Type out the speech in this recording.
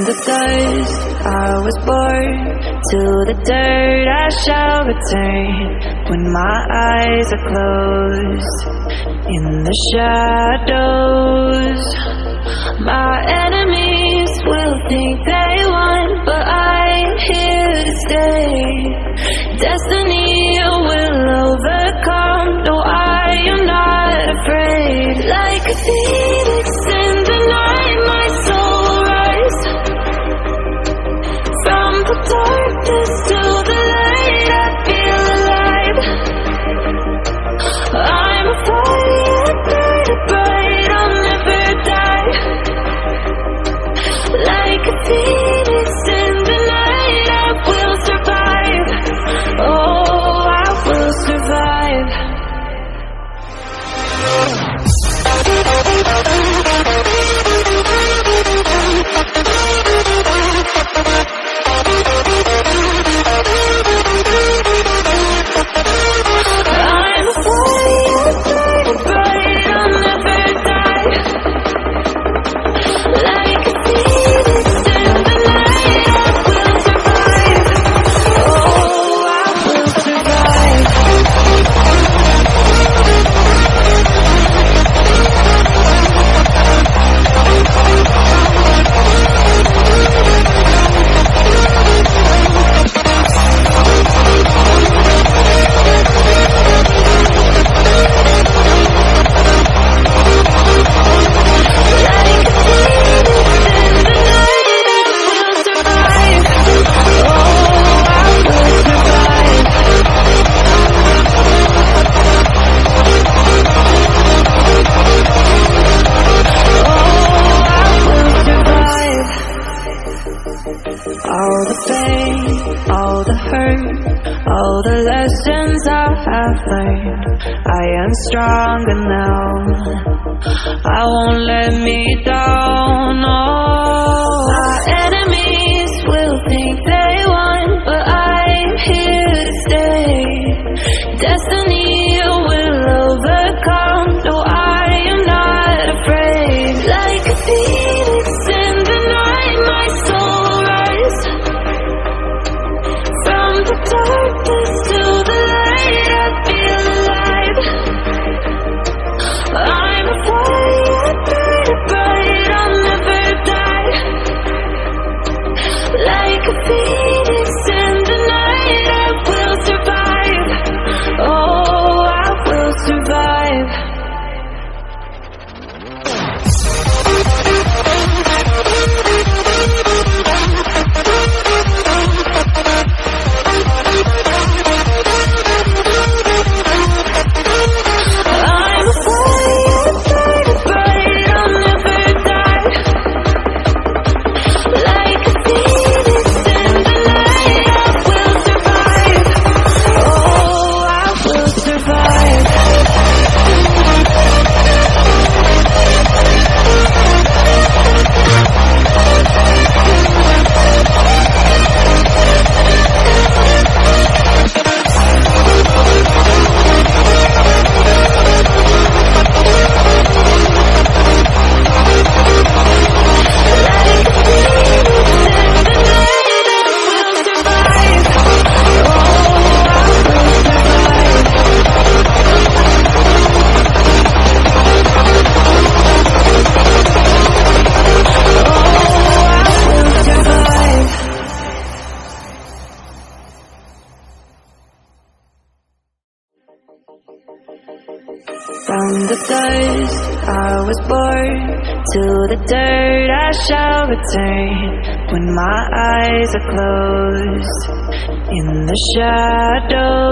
the dust I was born, to the dirt I shall return. When my eyes are closed, in the shadows, my enemies will think they won, but I'm here to stay. Destiny will overcome, no, I am not afraid. Like a phoenix in the night, my soul rise. From the darkness to the light, I feel alive. I'm a fire, burning bright, I'll never die. Like a phoenix in the night, I will survive. Oh, I will survive. I'm a fire, burning bright, I'll never die. Like a phoenix in the night, I will survive. Oh, I will survive. All the pain, all the hurt, all the lessons I have learned, I am stronger now. I won't let me down. Oh, my enemies will think they won, but I'm here to stay. Destiny will overcome, no, I am not afraid. Like a phoenix in the night, my soul rise. From the darkness to the light, I feel alive. I'm a fire, burning bright, I'll never die. Like a phoenix in the night, I will survive. Oh, I will survive. I'm a fire, burning bright, I'll never die. Like a phoenix in the night, I will survive. Oh, I will survive. From the dust I was born, to the dirt I shall return. When my eyes are closed, in the shadows,